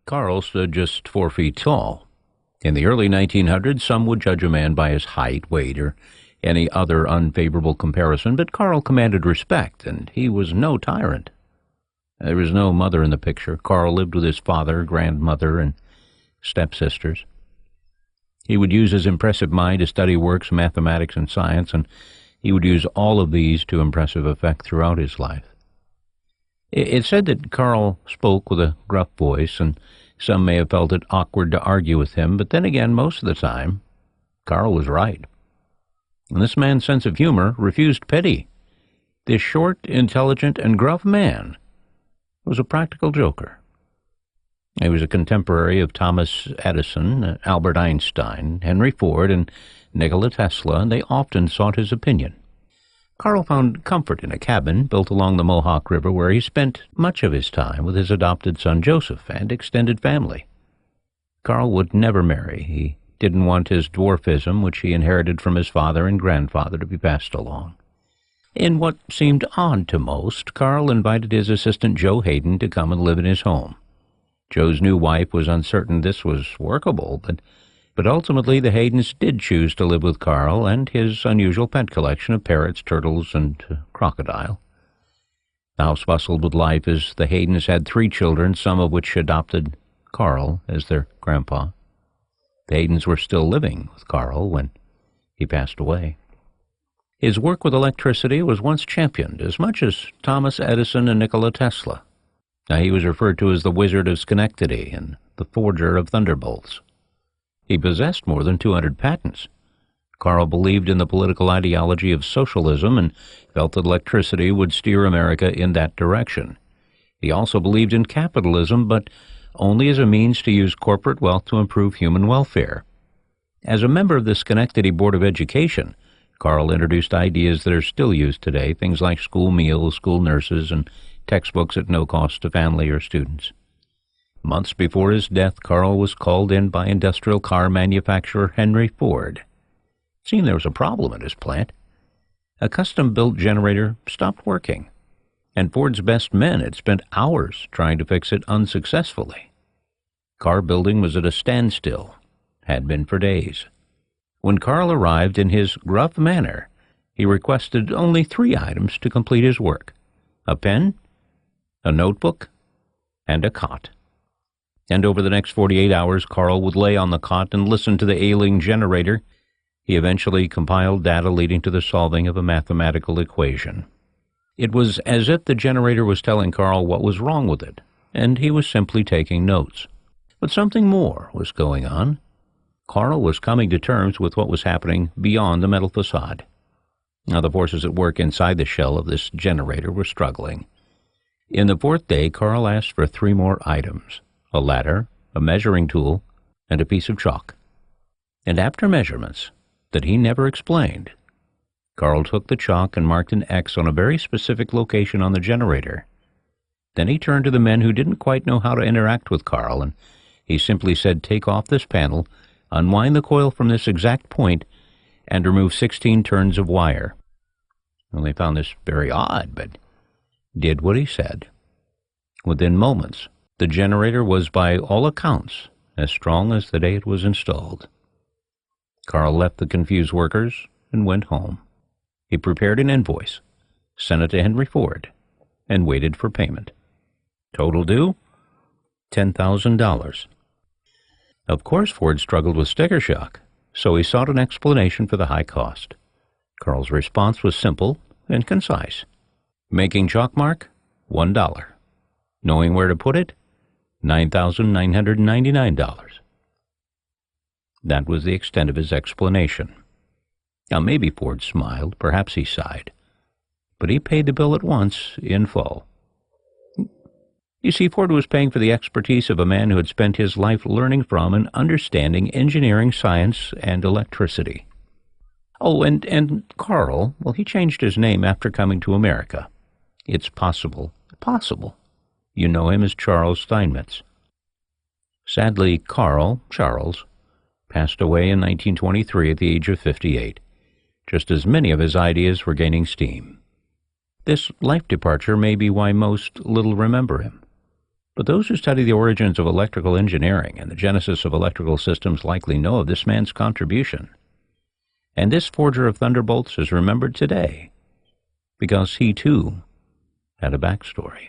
Carl stood just 4 feet tall. In the early 1900s, some would judge a man by his height, weight, or any other unfavorable comparison, but Carl commanded respect, and he was no tyrant. There was no mother in the picture. Carl lived with his father, grandmother, and stepsisters. He would use his impressive mind to study works, mathematics, and science, and he would use all of these to impressive effect throughout his life. It's said that Carl spoke with a gruff voice, and some may have felt it awkward to argue with him, but then again, most of the time, Carl was right. And this man's sense of humor refused pity. This short, intelligent, and gruff man was a practical joker. He was a contemporary of Thomas Edison, Albert Einstein, Henry Ford, and Nikola Tesla, and they often sought his opinion. Carl found comfort in a cabin built along the Mohawk River where he spent much of his time with his adopted son Joseph and extended family. Carl would never marry. He didn't want his dwarfism, which he inherited from his father and grandfather, to be passed along. In what seemed odd to most, Carl invited his assistant Joe Hayden to come and live in his home. Joe's new wife was uncertain this was workable, but ultimately the Haydens did choose to live with Carl and his unusual pet collection of parrots, turtles, and crocodile. The house bustled with life as the Haydens had 3 children, some of which adopted Carl as their grandpa. The Haydens were still living with Carl when he passed away. His work with electricity was once championed as much as Thomas Edison and Nikola Tesla. Now, he was referred to as the Wizard of Schenectady and the Forger of Thunderbolts. He possessed more than 200 patents. Carl believed in the political ideology of socialism and felt that electricity would steer America in that direction. He also believed in capitalism, but only as a means to use corporate wealth to improve human welfare. As a member of the Schenectady Board of Education, Carl introduced ideas that are still used today, things like school meals, school nurses, and textbooks at no cost to family or students. Months before his death, Carl was called in by industrial car manufacturer Henry Ford. It seemed there was a problem at his plant. A custom-built generator stopped working, and Ford's best men had spent hours trying to fix it unsuccessfully. Car building was at a standstill, had been for days. When Carl arrived in his gruff manner, he requested only 3 items to complete his work: a pen, a notebook, and a cot. And over the next 48 hours, Carl would lay on the cot and listen to the ailing generator. He eventually compiled data leading to the solving of a mathematical equation. It was as if the generator was telling Carl what was wrong with it, and he was simply taking notes. But something more was going on. Carl was coming to terms with what was happening beyond the metal facade. Now, the forces at work inside the shell of this generator were struggling. In the 4th day, Carl asked for 3 more items: a ladder, a measuring tool, and a piece of chalk. And after measurements that he never explained, Carl took the chalk and marked an X on a very specific location on the generator. Then he turned to the men who didn't quite know how to interact with Carl, and he simply said, "Take off this panel, unwind the coil from this exact point, and remove 16 turns of wire." Well, they found this very odd, but did what he said. Within moments, the generator was by all accounts as strong as the day it was installed. Carl left the confused workers and went home. He prepared an invoice, sent it to Henry Ford, and waited for payment. Total due? $10,000. Of course, Ford struggled with sticker shock, so he sought an explanation for the high cost. Carl's response was simple and concise. Making chalk mark? $1. Knowing where to put it? $9,999. That was the extent of his explanation. Now, maybe Ford smiled, perhaps he sighed, but he paid the bill at once, in full. You see, Ford was paying for the expertise of a man who had spent his life learning from and understanding engineering, science, and electricity. Oh, and Carl, well, he changed his name after coming to America. It's possible. You know him as Charles Steinmetz. Sadly, Charles, passed away in 1923 at the age of 58, just as many of his ideas were gaining steam. This life departure may be why most little remember him. But those who study the origins of electrical engineering and the genesis of electrical systems likely know of this man's contribution. And this forger of thunderbolts is remembered today because he, too, had a backstory.